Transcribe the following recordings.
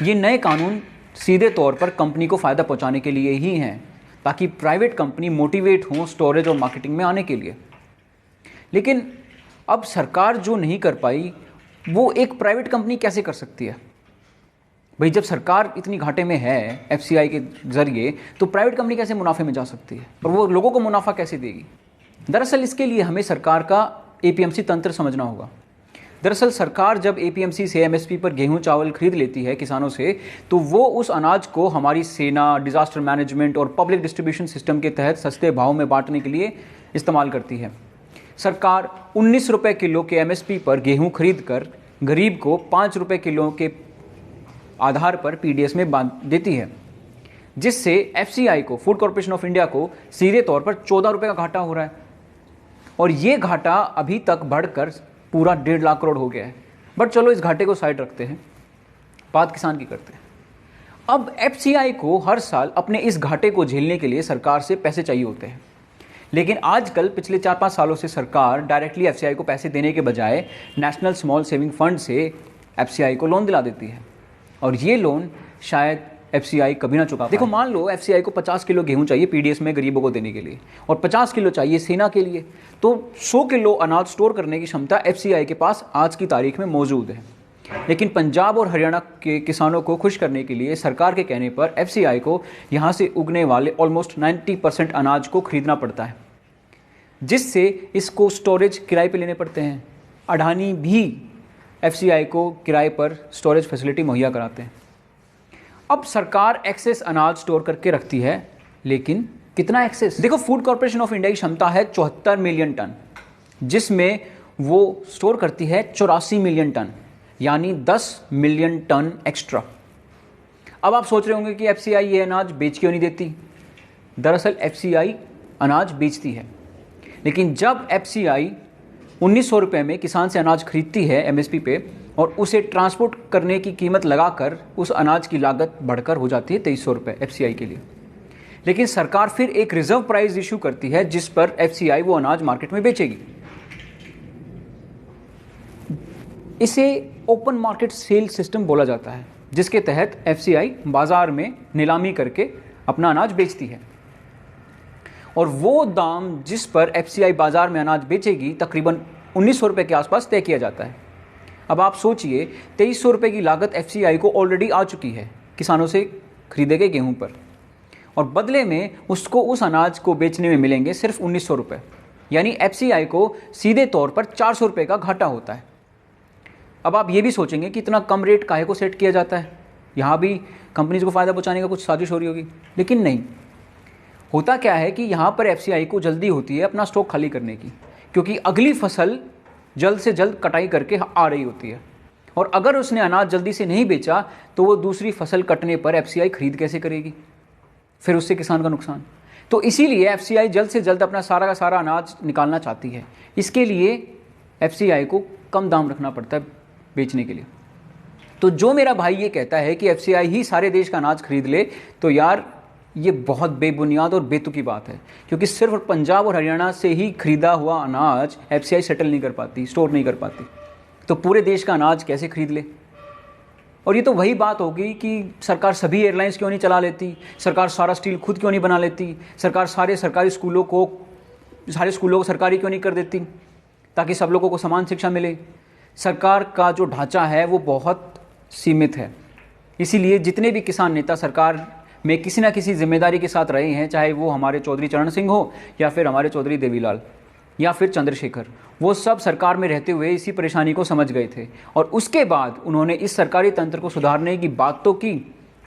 ये नए कानून सीधे तौर पर कंपनी को फ़ायदा पहुंचाने के लिए ही हैं, ताकि प्राइवेट कंपनी मोटिवेट हो स्टोरेज और मार्केटिंग में आने के लिए। लेकिन अब सरकार जो नहीं कर पाई वो एक प्राइवेट कंपनी कैसे कर सकती है? भाई, जब सरकार इतनी घाटे में है एफसीआई के जरिए, तो प्राइवेट कंपनी कैसे मुनाफे में जा सकती है और वो लोगों को मुनाफा कैसे देगी? दरअसल इसके लिए हमें सरकार का एपीएमसी तंत्र समझना होगा। दरअसल सरकार जब एपीएमसी से एमएसपी पर गेहूं चावल खरीद लेती है किसानों से, तो वो उस अनाज को हमारी सेना, डिजास्टर मैनेजमेंट और पब्लिक डिस्ट्रीब्यूशन सिस्टम के तहत सस्ते भाव में बांटने के लिए इस्तेमाल करती है। सरकार 19 रुपये किलो के एमएसपी पर गेहूं खरीद कर गरीब को 5 रुपये किलो के आधार पर पीडीएस में बांध देती है, जिससे एफसीआई को, फूड कॉर्पोरेशन ऑफ इंडिया को, सीधे तौर पर 14 रुपये का घाटा हो रहा है। और ये घाटा अभी तक बढ़कर पूरा 1.5 लाख करोड़ हो गया है। बट चलो इस घाटे को साइड रखते हैं, बात किसान की करते हैं। अब एफसीआई को हर साल अपने इस घाटे को झेलने के लिए सरकार से पैसे चाहिए होते हैं, लेकिन आजकल पिछले 4-5 सालों से सरकार डायरेक्टली एफसीआई को पैसे देने के बजाय नेशनल स्मॉल सेविंग फंड से एफसीआई को लोन दिला देती है, और ये लोन शायद एफसीआई कभी ना चुका पाए। देखो, मान लो एफसीआई को 50 किलो गेहूं चाहिए पीडीएस में गरीबों को देने के लिए, और 50 किलो चाहिए सेना के लिए, तो 100 किलो अनाज स्टोर करने की क्षमता एफसीआई के पास आज की तारीख में मौजूद है। लेकिन पंजाब और हरियाणा के किसानों को खुश करने के लिए सरकार के कहने पर एफसीआई को यहाँ से उगने वाले ऑलमोस्ट 90% अनाज को खरीदना पड़ता है, जिससे इसको स्टोरेज किराए पे लेने पड़ते हैं। अडानी भी एफसीआई को किराए पर स्टोरेज फैसिलिटी मुहैया कराते हैं। अब सरकार एक्सेस अनाज स्टोर करके रखती है, लेकिन कितना एक्सेस? देखो, फूड कॉर्पोरेशन ऑफ इंडिया की क्षमता है 74 मिलियन टन, जिसमें वो स्टोर करती है 84 मिलियन टन, यानी 10 मिलियन टन एक्स्ट्रा। अब आप सोच रहे होंगे कि एफसीआई ये अनाज बेच क्यों नहीं देती? दरअसल एफसीआई अनाज बेचती है, लेकिन जब एफसीआई 1900 रुपये में किसान से अनाज खरीदती है एमएसपी पे, और उसे ट्रांसपोर्ट करने की कीमत लगाकर उस अनाज की लागत बढ़कर हो जाती है 2300 रुपये एफसीआई के लिए। लेकिन सरकार फिर एक रिजर्व प्राइस इशू करती है, जिस पर एफसीआई वो अनाज मार्केट में बेचेगी। इसे ओपन मार्केट सेल सिस्टम बोला जाता है, जिसके तहत एफसीआई बाजार में नीलामी करके अपना अनाज बेचती है, और वो दाम जिस पर एफसीआई बाजार में अनाज बेचेगी तकरीबन 1900 रुपये के आसपास तय किया जाता है। अब आप सोचिए, 2300 रुपये की लागत एफसीआई को ऑलरेडी आ चुकी है किसानों से खरीदे गए गेहूं पर, और बदले में उसको उस अनाज को बेचने में मिलेंगे सिर्फ 1900 रुपये, यानी एफसीआई को सीधे तौर पर 400 रुपये का घाटा होता है। अब आप ये भी सोचेंगे कि इतना कम रेट काहे को सेट किया जाता है, यहाँ भी कंपनीज को फ़ायदा पहुँचाने का कुछ साजिश हो रही होगी। लेकिन नहीं, होता क्या है कि यहाँ पर एफसीआई को जल्दी होती है अपना स्टॉक खाली करने की, क्योंकि अगली फसल जल्द से जल्द कटाई करके आ रही होती है, और अगर उसने अनाज जल्दी से नहीं बेचा तो वो दूसरी फसल कटने पर एफसीआई खरीद कैसे करेगी? फिर उससे किसान का नुकसान। तो इसीलिए एफसीआई जल्द से जल्द अपना सारा का सारा अनाज निकालना चाहती है। इसके लिए एफसीआई को कम दाम रखना पड़ता है बेचने के लिए। तो जो मेरा भाई ये कहता है कि एफसीआई ही सारे देश का अनाज खरीद ले, तो यार ये बहुत बेबुनियाद और बेतुकी बात है, क्योंकि सिर्फ पंजाब और हरियाणा से ही खरीदा हुआ अनाज एफसीआई सेटल नहीं कर पाती, स्टोर नहीं कर पाती, तो पूरे देश का अनाज कैसे खरीद ले? और ये तो वही बात होगी कि सरकार सभी एयरलाइंस क्यों नहीं चला लेती, सरकार सारा स्टील खुद क्यों नहीं बना लेती, सरकार सारे स्कूलों को सरकारी क्यों नहीं कर देती, ताकि सब लोगों को समान शिक्षा मिले। सरकार का जो ढांचा है वो बहुत सीमित है, इसीलिए जितने भी किसान नेता सरकार में किसी ना किसी जिम्मेदारी के साथ रहे हैं, चाहे वो हमारे चौधरी चरण सिंह हो या फिर हमारे चौधरी देवीलाल या फिर चंद्रशेखर, वो सब सरकार में रहते हुए इसी परेशानी को समझ गए थे, और उसके बाद उन्होंने इस सरकारी तंत्र को सुधारने की बात तो की,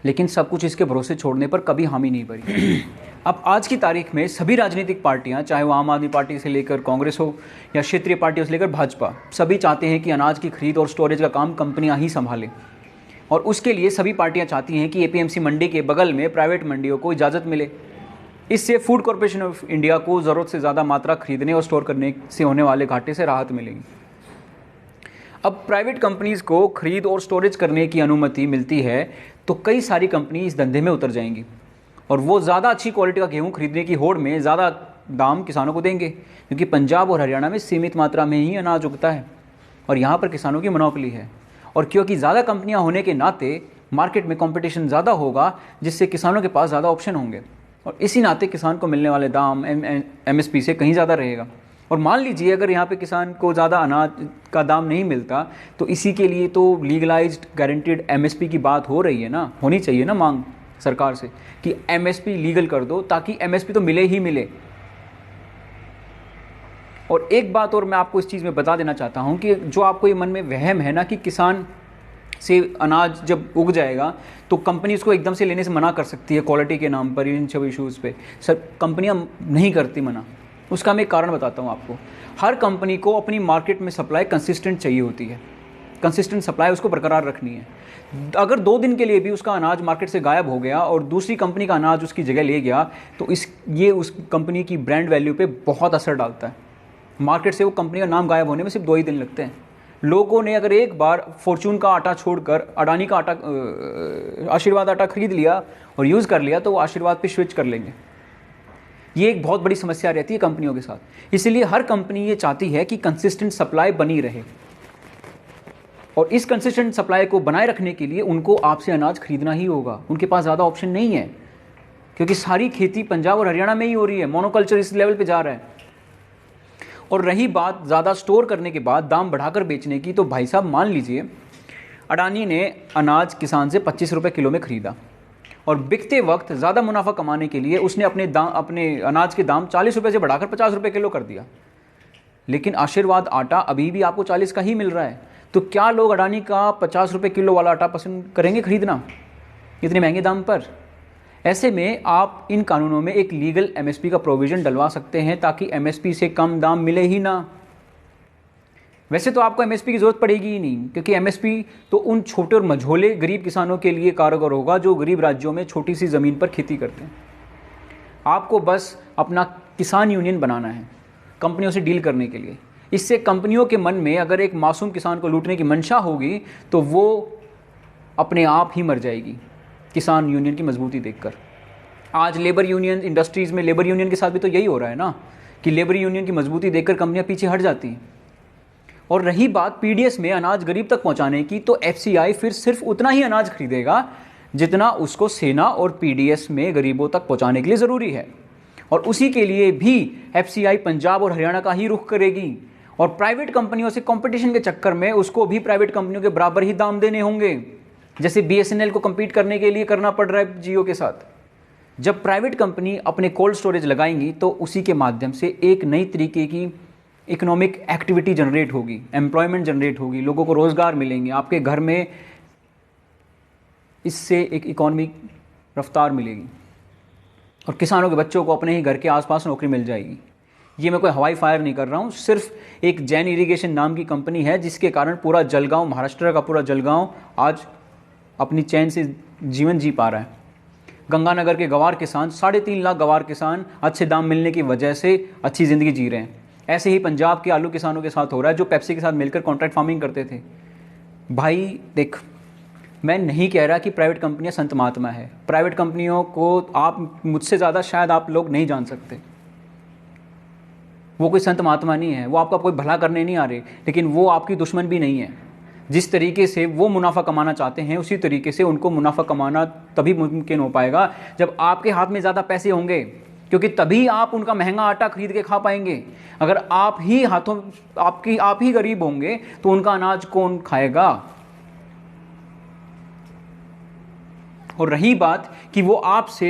लेकिन सब कुछ इसके भरोसे छोड़ने पर कभी हामी नहीं भरी। अब आज की तारीख में सभी राजनीतिक पार्टियां, चाहे वो आम आदमी पार्टी से लेकर कांग्रेस हो या क्षेत्रीय पार्टियों से लेकर भाजपा, सभी चाहते हैं कि अनाज की खरीद और स्टोरेज का काम कंपनियां ही संभालें, और उसके लिए सभी पार्टियां चाहती हैं कि एपीएमसी मंडी के बगल में प्राइवेट मंडियों को इजाज़त मिले। इससे फूड कॉर्पोरेशन ऑफ इंडिया को ज़रूरत से ज़्यादा मात्रा खरीदने और स्टोर करने से होने वाले घाटे से राहत मिलेगी। अब प्राइवेट कंपनीज़ को खरीद और स्टोरेज करने की अनुमति मिलती है, तो कई सारी कंपनी इस धंधे में उतर जाएंगी, और वो ज़्यादा अच्छी क्वालिटी का गेहूँ खरीदने की होड़ में ज़्यादा दाम किसानों को देंगे, क्योंकि पंजाब और हरियाणा में सीमित मात्रा में ही अनाज उगता है और यहाँ पर किसानों की मोनोपोली है। और क्योंकि ज़्यादा कंपनियां होने के नाते मार्केट में कंपटीशन ज़्यादा होगा, जिससे किसानों के पास ज़्यादा ऑप्शन होंगे और इसी नाते किसान को मिलने वाले दाम एमएसपी से कहीं ज़्यादा रहेगा। और मान लीजिए अगर यहाँ पे किसान को ज़्यादा अनाज का दाम नहीं मिलता, तो इसी के लिए तो लीगलाइज्ड गारंटीड एमएसपी की बात हो रही है ना, होनी चाहिए ना मांग सरकार से कि एमएसपी लीगल कर दो, ताकि एमएसपी तो मिले ही मिले। और एक बात और मैं आपको इस चीज़ में बता देना चाहता हूँ कि जो आपको ये मन में वहम है ना कि किसान से अनाज जब उग जाएगा तो कंपनी उसको एकदम से लेने से मना कर सकती है क्वालिटी के नाम पर, इन सब इशूज़ पे सर कंपनियां नहीं करती मना। उसका मैं एक कारण बताता हूँ आपको। हर कंपनी को अपनी मार्केट में सप्लाई कंसिस्टेंट चाहिए होती है, कंसिस्टेंट सप्लाई उसको बरकरार रखनी है। अगर 2 दिन के लिए भी उसका अनाज मार्केट से गायब हो गया और दूसरी कंपनी का अनाज उसकी जगह ले गया, तो ये उस कंपनी की ब्रांड वैल्यू पे बहुत असर डालता है। मार्केट से वो कंपनी का नाम गायब होने में सिर्फ 2 ही दिन लगते हैं। लोगों ने अगर एक बार फॉर्चून का आटा छोड़कर अडानी का आशीर्वाद आटा खरीद लिया और यूज़ कर लिया, तो वो आशीर्वाद पे स्विच कर लेंगे। ये एक बहुत बड़ी समस्या रहती है कंपनियों के साथ। इसलिए हर कंपनी ये चाहती है कि कंसिस्टेंट सप्लाई बनी रहे, और इस कंसिस्टेंट सप्लाई को बनाए रखने के लिए उनको आपसे अनाज खरीदना ही होगा। उनके पास ज़्यादा ऑप्शन नहीं है, क्योंकि सारी खेती पंजाब और हरियाणा में ही हो रही है। मोनोकल्चर इस लेवल पे जा रहा है। और रही बात ज़्यादा स्टोर करने के बाद दाम बढ़ाकर बेचने की, तो भाई साहब मान लीजिए अडानी ने अनाज किसान से 25 रुपये किलो में ख़रीदा और बिकते वक्त ज़्यादा मुनाफा कमाने के लिए उसने अपने अनाज के दाम 40 रुपये से बढ़ाकर 50 रुपये किलो कर दिया। लेकिन आशीर्वाद आटा अभी भी आपको 40 का ही मिल रहा है। तो क्या लोग अडानी का 50 रुपये किलो वाला आटा पसंद करेंगे खरीदना इतने महंगे दाम पर? ऐसे में आप इन कानूनों में एक लीगल एमएसपी का प्रोविज़न डलवा सकते हैं, ताकि एमएसपी से कम दाम मिले ही ना। वैसे तो आपको एमएसपी की ज़रूरत पड़ेगी ही नहीं, क्योंकि एमएसपी तो उन छोटे और मझोले गरीब किसानों के लिए कारगर होगा जो गरीब राज्यों में छोटी सी ज़मीन पर खेती करते हैं। आपको बस अपना किसान यूनियन बनाना है कंपनियों से डील करने के लिए। इससे कंपनियों के मन में अगर एक मासूम किसान को लूटने की मंशा होगी, तो वो अपने आप ही मर जाएगी किसान यूनियन की मजबूती देखकर। आज लेबर यूनियन इंडस्ट्रीज़ में लेबर यूनियन के साथ भी तो यही हो रहा है ना, कि लेबर यूनियन की मजबूती देखकर कंपनियां पीछे हट जाती हैं। और रही बात पीडीएस में अनाज गरीब तक पहुंचाने की, तो एफसीआई फिर सिर्फ उतना ही अनाज खरीदेगा जितना उसको सेना और पीडीएस में गरीबों तक पहुंचाने के लिए ज़रूरी है। और उसी के लिए भी एफसीआई पंजाब और हरियाणा का ही रुख करेगी। और प्राइवेट कंपनियों से कंपटीशन के चक्कर में उसको भी प्राइवेट कंपनियों के बराबर ही दाम देने होंगे, जैसे बीएसएनएल को compete करने के लिए करना पड़ रहा है जियो के साथ। जब प्राइवेट कंपनी अपने कोल्ड स्टोरेज लगाएंगी, तो उसी के माध्यम से एक नई तरीके की इकोनॉमिक एक्टिविटी जनरेट होगी, एम्प्लॉयमेंट जनरेट होगी, लोगों को रोज़गार मिलेंगे, आपके घर में इससे एक इकोनॉमिक रफ्तार मिलेगी और किसानों के बच्चों को अपने ही घर के आसपास नौकरी मिल जाएगी। ये मैं कोई हवाई फायर नहीं कर रहा हूँ, सिर्फ एक जैन इरिगेशन नाम की कंपनी है जिसके कारण पूरा जलगांव, महाराष्ट्र का पूरा जलगांव आज अपनी चैन से जीवन जी पा रहा है। गंगानगर के गवार किसान, 3.5 लाख गवार किसान अच्छे दाम मिलने की वजह से अच्छी ज़िंदगी जी रहे हैं। ऐसे ही पंजाब के आलू किसानों के साथ हो रहा है, जो पेप्सी के साथ मिलकर कॉन्ट्रैक्ट फार्मिंग करते थे। भाई देख, मैं नहीं कह रहा कि प्राइवेट कंपनियां संत महात्मा है। प्राइवेट कंपनियों को आप मुझसे ज़्यादा शायद आप लोग नहीं जान सकते। वो कोई संत महात्मा नहीं है, वो आपका कोई भला करने नहीं आ रहे, लेकिन वो आपकी दुश्मन भी नहीं है। जिस तरीके से वो मुनाफा कमाना चाहते हैं, उसी तरीके से उनको मुनाफा कमाना तभी मुमकिन हो पाएगा जब आपके हाथ में ज़्यादा पैसे होंगे, क्योंकि तभी आप उनका महंगा आटा खरीद के खा पाएंगे। अगर आप ही गरीब होंगे तो उनका अनाज कौन खाएगा? और रही बात कि वो आपसे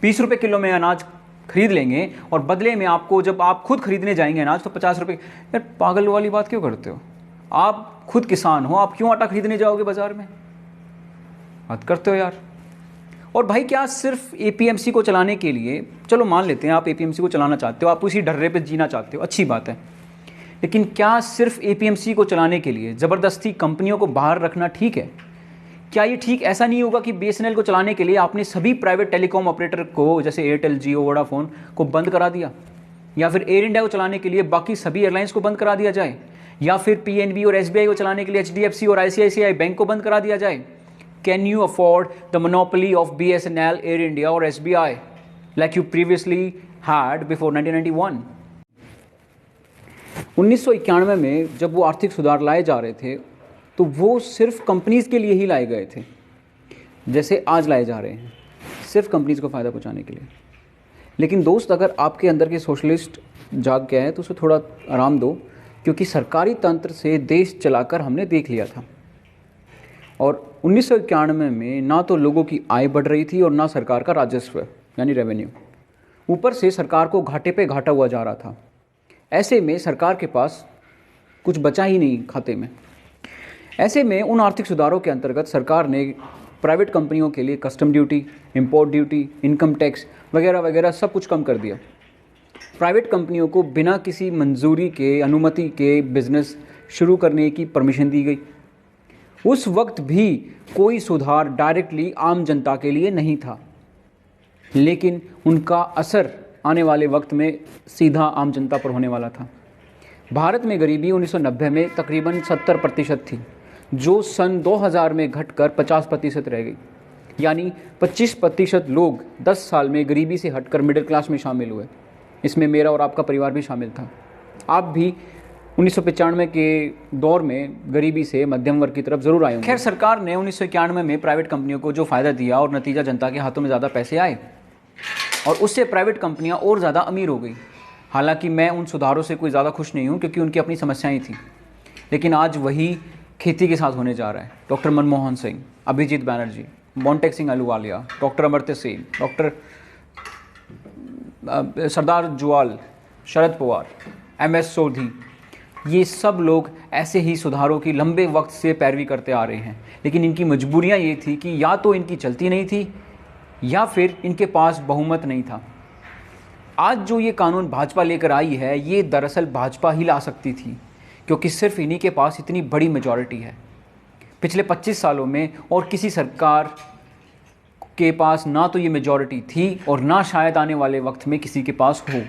20 रुपये किलो में अनाज खरीद लेंगे और बदले में आपको जब आप खुद खरीदने जाएंगे अनाज तो 50 रुपये। यार पागल वाली बात क्यों करते हो? आप खुद किसान हो, आप क्यों आटा खरीदने जाओगे बाजार में? बात करते हो यार। और भाई क्या सिर्फ एपीएमसी को चलाने के लिए, चलो मान लेते हैं आप एपीएमसी को चलाना चाहते हो, आप उसी ढर्रे पे जीना चाहते हो, अच्छी बात है, लेकिन क्या सिर्फ एपीएमसी को चलाने के लिए ज़बरदस्ती कंपनियों को बाहर रखना ठीक है? क्या ये ठीक ऐसा नहीं होगा कि बीएसएनएल को चलाने के लिए आपने सभी प्राइवेट टेलीकॉम ऑपरेटर को, जैसे एयरटेल, जियो, वोडाफोन को बंद करा दिया, या फिर एयर इंडिया को चलाने के लिए बाकी सभी एयरलाइंस को बंद करा दिया जाए, या फिर पीएनबी और एसबीआई को चलाने के लिए एचडीएफसी और आईसीआईसीआई बैंक को बंद करा दिया जाए? Can you afford the monopoly of BSNL, Air India और SBI like you previously had before 1991? 1991 में जब वो आर्थिक सुधार लाए जा रहे थे, तो वो सिर्फ कंपनीज के लिए ही लाए गए थे। जैसे आज लाए जा रहे हैं, सिर्फ कंपनीज को फ़ायदा पहुंचाने के लिए। लेकिन दोस्त, अगर आपके अंदर के सोशलिस्ट जाग गया है तो उसे थोड़ा आराम दो, क्योंकि सरकारी तंत्र से देश चलाकर हमने देख लिया था। और 1991 में ना तो लोगों की आय बढ़ रही थी और ना सरकार का राजस्व यानी रेवेन्यू, ऊपर से सरकार को घाटे पे घाटा हुआ जा रहा था। ऐसे में सरकार के पास कुछ बचा ही नहीं खाते में। ऐसे में उन आर्थिक सुधारों के अंतर्गत सरकार ने प्राइवेट कंपनियों के लिए custom duty, import duty, income tax वगैरह वगैरह सब कुछ कम कर दिया। प्राइवेट कंपनियों को बिना किसी मंजूरी के, अनुमति के बिजनेस शुरू करने की परमिशन दी गई। उस वक्त भी कोई सुधार डायरेक्टली आम जनता के लिए नहीं था, लेकिन उनका असर आने वाले वक्त में सीधा आम जनता पर होने वाला था। भारत में गरीबी 1990 में तकरीबन 70% थी, जो सन 2000 में घटकर 50% रह गई। यानी 25% लोग 10 साल में गरीबी से हटकर मिडिल क्लास में शामिल हुए। इसमें मेरा और आपका परिवार भी शामिल था। आप भी 1995 के दौर में गरीबी से मध्यम वर्ग की तरफ जरूर आए होंगे। खैर, सरकार ने 1991 में प्राइवेट कंपनियों को जो फ़ायदा दिया और नतीजा जनता के हाथों में ज़्यादा पैसे आए और उससे प्राइवेट कंपनियां और ज़्यादा अमीर हो गई। हालांकि मैं उन सुधारों से कोई ज़्यादा खुश नहीं हूं, क्योंकि उनकी अपनी समस्याएं थी। लेकिन आज वही खेती के साथ होने जा रहा है। Doctor Manmohan Singh, Abhijit Banerjee, Montek Singh Ahluwalia, doctor Amartya Sen, doctor Sardar जुआल, शरद पवार, MS सोधी, ये सब लोग ऐसे ही सुधारों की लंबे वक्त से पैरवी करते आ रहे हैं। लेकिन इनकी मजबूरियां ये थी कि या तो इनकी चलती नहीं थी या फिर इनके पास बहुमत नहीं था। आज जो ये कानून भाजपा लेकर आई है, ये दरअसल भाजपा ही ला सकती थी, क्योंकि सिर्फ इन्हीं के पास इतनी बड़ी मेजॉरिटी है। पिछले 25 सालों में और किसी सरकार के पास ना तो ये मेजॉरिटी थी और ना शायद आने वाले वक्त में किसी के पास हो।